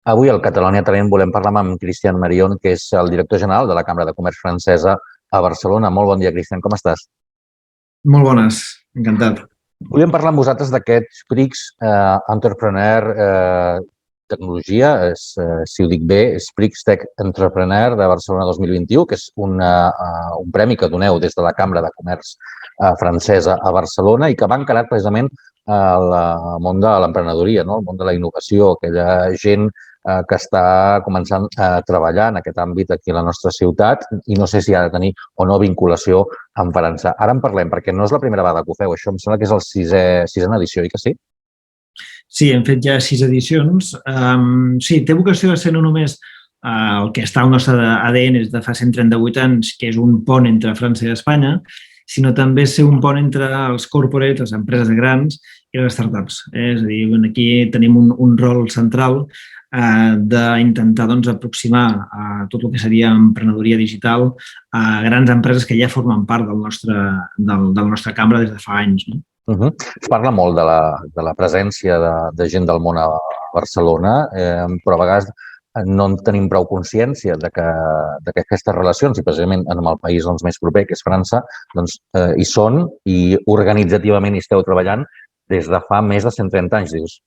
Avui al Catalonia Talent volem parlar amb Cristian Marion, que és el director general de la Cambra de Comerç Francesa a Barcelona. Molt bon dia, Cristian, com estàs? Molt bones, encantat. Volíem parlar amb vosaltres d'aquest SPRIX Entrepreneur Tecnologia, si ho dic bé, SPRIX Tech Entrepreneur de Barcelona 2021, que és un premi que doneu des de la Cambra de Comerç Francesa a Barcelona i que va encarat precisament al món de l'emprenedoria, no? El món de la innovació, aquella gent que està començant a treballar en aquest àmbit aquí a la nostra ciutat i no sé si ha de tenir o no vinculació amb França. Ara en parlem, perquè no és la primera vegada que ho feu. Això em sembla que és la sisena edició, oi que sí? Sí, hem fet ja 6 edicions. Sí, té vocació de ser no només el que està al nostre ADN des de fa 138 anys, que és un pont entre França i Espanya, sinó també ser un pont entre els corporates, les empreses grans i les startups. És a dir, aquí tenim un rol central d'intentar aproximar tot el que seria emprenedoria digital a grans empreses que ja formen part del nostre cambra des de fa anys. No? Es parla molt de la presència de gent del món a Barcelona, però a vegades no en tenim prou consciència de que aquestes relacions, i precisament en el país més proper, que és França, hi són i organitzativament hi esteu treballant des de fa més de 130 anys, dius.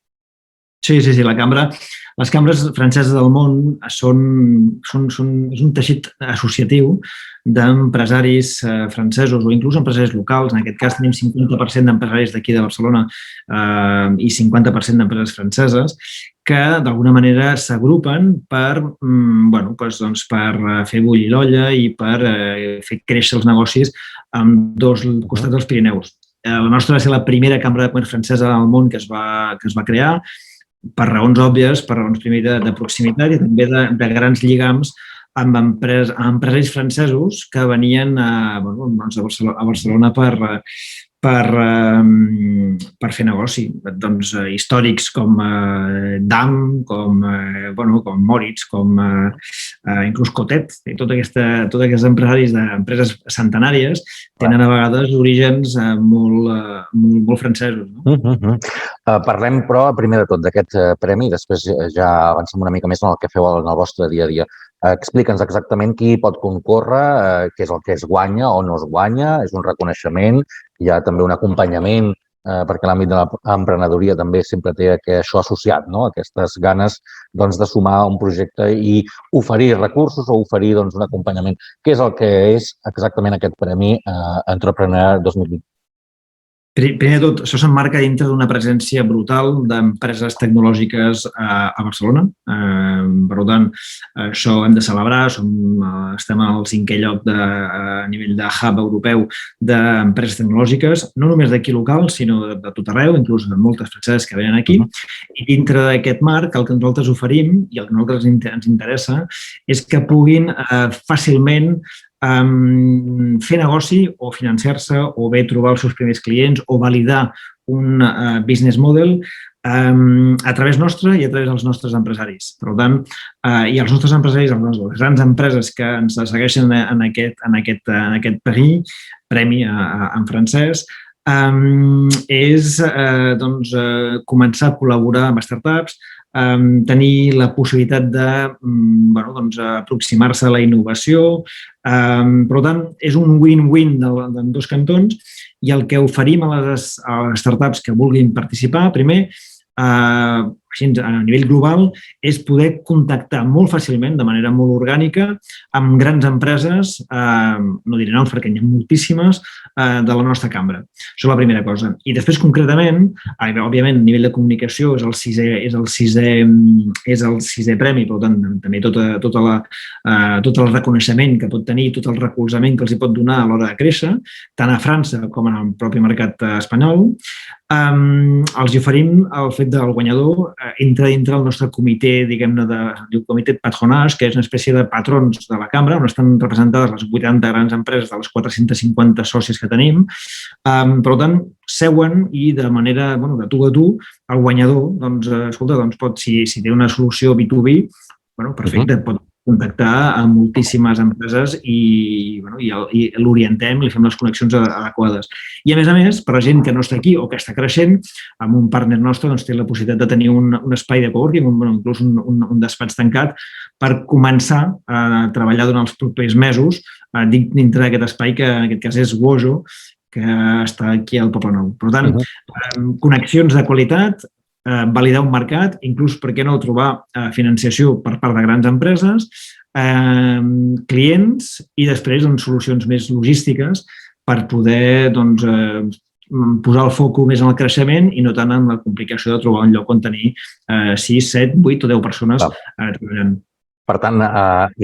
Sí, les cambres franceses del món és un teixit associatiu d'empresaris francesos o inclús empresaris locals. En aquest cas tenim 50% d'empresaris d'aquí de Barcelona i 50% d'empreses franceses que d'alguna manera s'agrupen per fer bullir l'olla i per fer créixer els negocis amb dos costats dels Pirineus. La nostra va ser la primera cambra de comerç francesa del món que es va crear per raons òbvies, per raons primer de proximitat i també de grans lligams amb empresaris francesos que venien a Barcelona per fer negoci. Històrics com Damm, com Moritz, com inclús Cotet. Tots aquests empresaris d'empreses centenàries tenen a vegades orígens molt francesos. No? Parlem, però, primer de tot d'aquest premi i després ja avancem una mica més en el que feu en el vostre dia a dia. Explica'ns exactament qui pot concórrer, què és el que es guanya o no es guanya, és un reconeixement, hi ha també un acompanyament, perquè l'àmbit de l'emprenedoria també sempre té això associat, no? Aquestes ganes de sumar un projecte i oferir recursos o oferir un acompanyament. Què és el que és exactament aquest Premi Entrepreneur 2020? Primer de tot, això s'emmarca dintre d'una presència brutal d'empreses tecnològiques a Barcelona. Per tant, això hem de celebrar. Estem al 5è lloc a nivell de hub europeu d'empreses tecnològiques, no només d'aquí local, sinó de tot arreu, inclús de moltes franceses que venen aquí. I dintre d'aquest marc, el que nosaltres oferim i el que a nosaltres ens interessa és que puguin fàcilment fer negoci o financiar-se o bé trobar els seus primers clients o validar un business model a través nostre i a través dels nostres empresaris. Per tant, i els nostres empresaris, les grans empreses que ens segueixen en aquest premi en francès, és començar a col·laborar amb startups, tenir la possibilitat d'aproximar-se a la innovació. Per tant, és un win-win en dos cantons i el que oferim a les startups que vulguin participar, primer, a nivell global, és poder contactar molt fàcilment, de manera molt orgànica, amb grans empreses, no diré noms perquè n'hi ha moltíssimes, de la nostra cambra. Això és la primera cosa. I després, concretament, òbviament, a nivell de comunicació és el sisè premi, per tant, també tot el reconeixement que pot tenir, tot el recolzament que els hi pot donar a l'hora de créixer, tant a França com en el propi mercat espanyol. Els oferim el fet del guanyador entra dintre del nostre comitè, diguem-ne, diu comitè patronage, que és una espècie de patrons de la cambra, on estan representades les 80 grans empreses de les 450 sòcies que tenim. Per tant, seuen i de manera, de tu a tu, el guanyador, escolta, si té una solució B2B, perfecte, pot contactar amb moltíssimes empreses i l'orientem, li fem les connexions adequades. I, a més, per la gent que no està aquí o que està creixent, amb un partner nostre té la possibilitat de tenir un espai de coworking, inclús un despatx tancat, per començar a treballar durant els propers mesos dintre d'aquest espai, que en aquest cas és Wojo, que està aquí al Poble Nou. Per tant, connexions de qualitat, validar un mercat, inclús, per què no, trobar financiació per part de grans empreses, clients i després solucions més logístiques per poder posar el foc més en el creixement i no tant en la complicació de trobar un lloc on tenir 6, 7, 8 o 10 persones treballant. Per tant,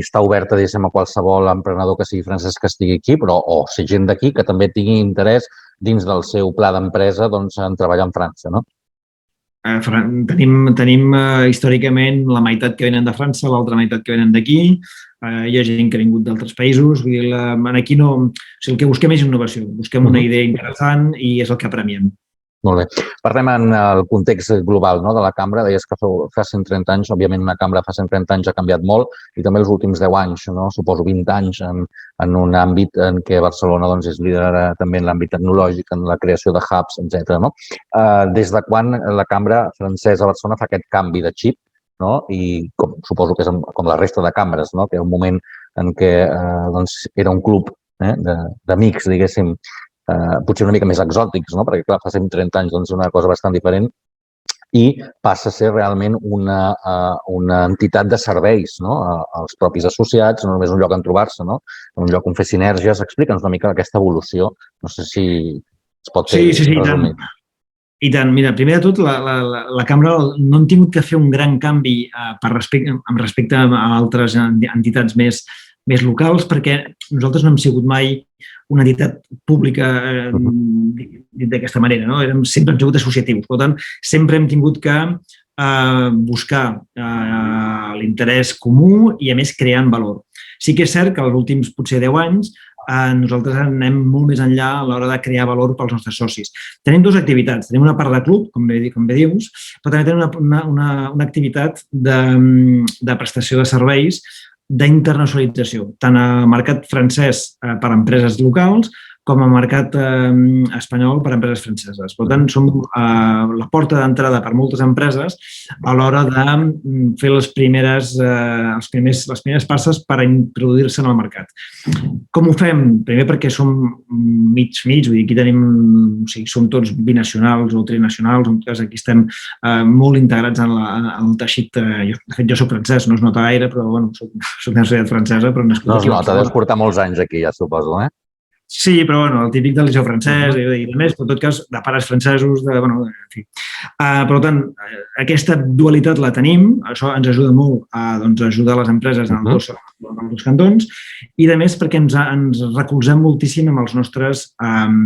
està oberta, diguéssim, a qualsevol emprenedor que sigui francès que estigui aquí, però o ser gent d'aquí que també tingui interès dins del seu pla d'empresa en treballar en França, no? Tenim històricament la meitat que venen de França, l'altra meitat que venen d'aquí. Hi ha gent que ha vingut d'altres països. Aquí no... El que busquem és innovació. Busquem una idea interessant i és el que premiem. Molt bé. Parlem en el context global de la cambra. Deies que fa 130 anys, òbviament una cambra fa 130 anys ha canviat molt i també els últims 10 anys, suposo 20 anys en un àmbit en què Barcelona és líder també en l'àmbit tecnològic, en la creació de hubs, etc. Des de quan la cambra francesa a Barcelona fa aquest canvi de xip i suposo que és com la resta de cambres, que era un moment en què era un club d'amics, diguéssim, potser una mica més exòtics, perquè clar, fa 130 anys una cosa bastant diferent i passa a ser realment una entitat de serveis als propis associats, no només un lloc on trobar-se, un lloc on fer sinergies. Explica'ns una mica aquesta evolució. No sé si es pot fer resumit. I tant. Mira, primer de tot, la cambra no hem tingut que fer un gran canvi amb respecte a altres entitats més locals, perquè nosaltres no hem sigut mai una entitat pública d'aquesta manera, sempre hem sigut associatius. Per tant, sempre hem tingut que buscar l'interès comú i, a més, creant valor. Sí que és cert que els últims, potser 10 anys, nosaltres anem molt més enllà a l'hora de crear valor pels nostres socis. Tenim dues activitats. Tenim una part de club, com bé dius, però també tenim una activitat de prestació de serveis d'internacionalització, tant al mercat francès per a empreses locals com al mercat espanyol per a empreses franceses. Per tant, som la porta d'entrada per a moltes empreses a l'hora de fer les primeres passes per a introduir-se en el mercat. Com ho fem? Primer perquè som mig, vull dir, aquí som tots binacionals o trinacionals, en tot cas aquí estem molt integrats en el teixit. De fet, jo soc francès, no es nota gaire, però soc de nacionalitat francesa. No es nota, deus portar molts anys aquí, ja suposo, eh? Sí, però el típic del liceu francès i més, però en tot cas de pares francesos, en fi. Per tant, aquesta dualitat la tenim, això ens ajuda molt a ajudar les empreses en els dos cantons i, a més, perquè ens recolzem moltíssim amb els nostres,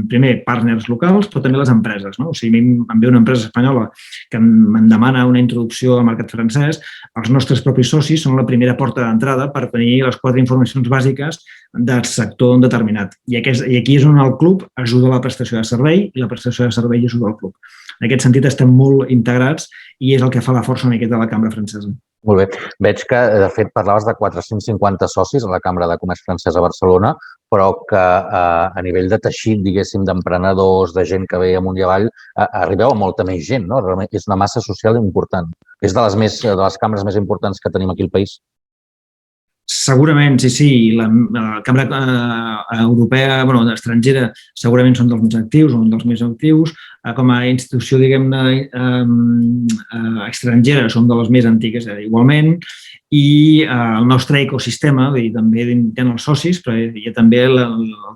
primer, partners locals, però també les empreses. O sigui, em ve una empresa espanyola que em demana una introducció al mercat francès, els nostres propis socis són la primera porta d'entrada per tenir les 4 informacions bàsiques del sector determinat. I aquí és on el club ajuda la prestació de servei i la prestació de servei ajuda el club. En aquest sentit, estem molt integrats i és el que fa la força una miqueta de la cambra francesa. Molt bé. Veig que, de fet, parlaves de 450 socis a la Cambra de Comerç Francesa a Barcelona, però que a nivell de teixit, diguéssim, d'emprenedors, de gent que ve amunt i avall, arribeu a molta més gent, no? Realment és una massa social important. És de les cambres més importants que tenim aquí al país. Segurament, sí. La cambra europea, estrangera, segurament són dels més actius, o un dels més actius. Com a institució, diguem-ne, estrangera, som de les més antigues, igualment. I el nostre ecosistema, també tenen els socis, però hi ha també el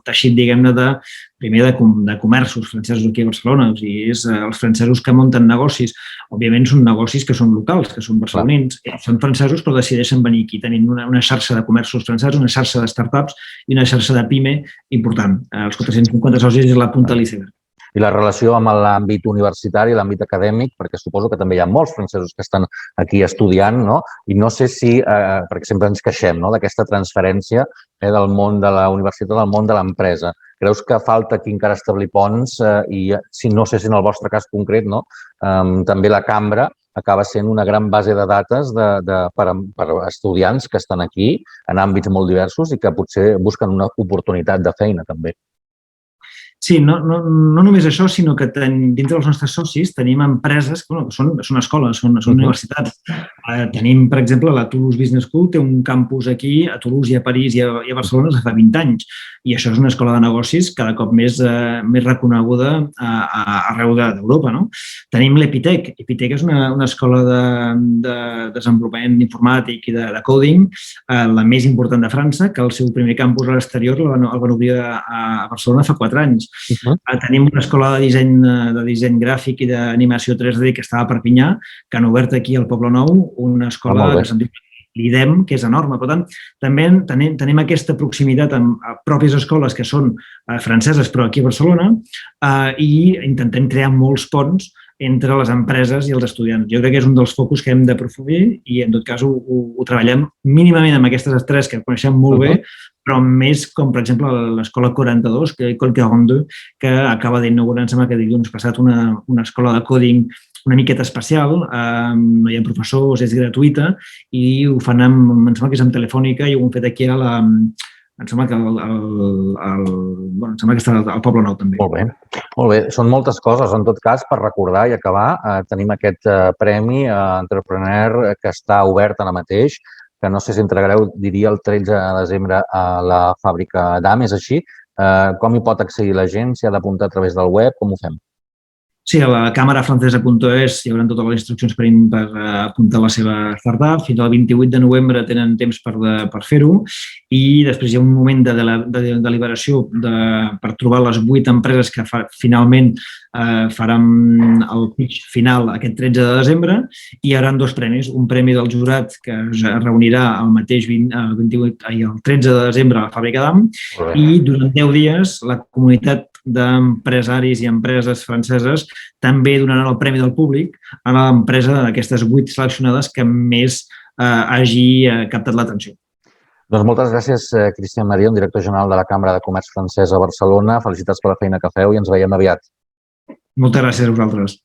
teixit, diguem-ne, primer de comerços francesos aquí a Barcelona. O sigui, els francesos que munten negocis, òbviament són negocis que són locals, que són barcelonins. Són francesos, però decideixen venir aquí. Tenim una xarxa de comerços francesos, una xarxa de startups i una xarxa de PIME important. Els 450 socis és la punta de l'iceberg. I la relació amb l'àmbit universitari, l'àmbit acadèmic, perquè suposo que també hi ha molts francesos que estan aquí estudiant, no? I no sé si, perquè sempre ens queixem d'aquesta transferència del món de la universitat al món de l'empresa. Creus que falta aquí encara establir ponts i no sé si en el vostre cas concret també la cambra acaba sent una gran base de dates per estudiants que estan aquí en àmbits molt diversos i que potser busquen una oportunitat de feina també. Sí, no només això, sinó que dintre dels nostres socis tenim empreses que són escoles, són universitats. Tenim, per exemple, la Toulouse Business School, té un campus aquí, a Toulouse i a París i a Barcelona des de fa 20 anys. I això és una escola de negocis cada cop més reconeguda arreu d'Europa. Tenim l'Epitec. Epitec és una escola de desenvolupament informàtic i de coding, la més important de França, que el seu primer campus a l'exterior el van obrir a Barcelona fa 4 anys. Tenim una escola de disseny gràfic i d'animació 3D que estava a Perpinyà, que han obert aquí al Poble Nou una escola que se'n diu l'IDEM, que és enorme. Per tant, també tenim aquesta proximitat amb pròpies escoles que són franceses, però aquí a Barcelona, i intentem crear molts ponts entre les empreses i els estudiants. Jo crec que és un dels focus que hem d'aprofundir i, en tot cas, ho treballem mínimament amb aquestes tres que coneixem molt bé, però més com, per exemple, l'Escola 42, École 42, que acaba d'inaugurar, em sembla que dilluns passat, una escola de coding una miqueta especial, no hi ha professors, és gratuïta i ho fan em sembla que és amb Telefònica i ho han fet aquí em sembla que està al Poble Nou també. Molt bé. Són moltes coses. En tot cas, per recordar i acabar, tenim aquest premi Entrepreneur que està obert ara mateix, que no sé si entregareu, diria, el 13 de desembre a la fàbrica d'AM, és així? Com hi pot accedir la gent? S'hi ha d'apuntar a través del web? Com ho fem? Sí, a la camerafrancesa.es hi haurà totes les instruccions per apuntar la seva startup. Fins al 28 de novembre tenen temps per fer-ho i després hi ha un moment de deliberació per trobar les 8 empreses que finalment faran el pitch final aquest 13 de desembre i hi haurà 2 premis. Un premi del jurat que es reunirà el mateix el 13 de desembre a la fàbrica d'AM i durant 10 dies la comunitat d'empresaris i empreses franceses també donaran el premi del públic a l'empresa d'aquestes 8 seleccionades que més hagi captat l'atenció. Doncs moltes gràcies, Cristian Marion, director general de la Cambra de Comerç Francesa a Barcelona. Felicitats per la feina que feu i ens veiem aviat. Moltes gràcies a vosaltres.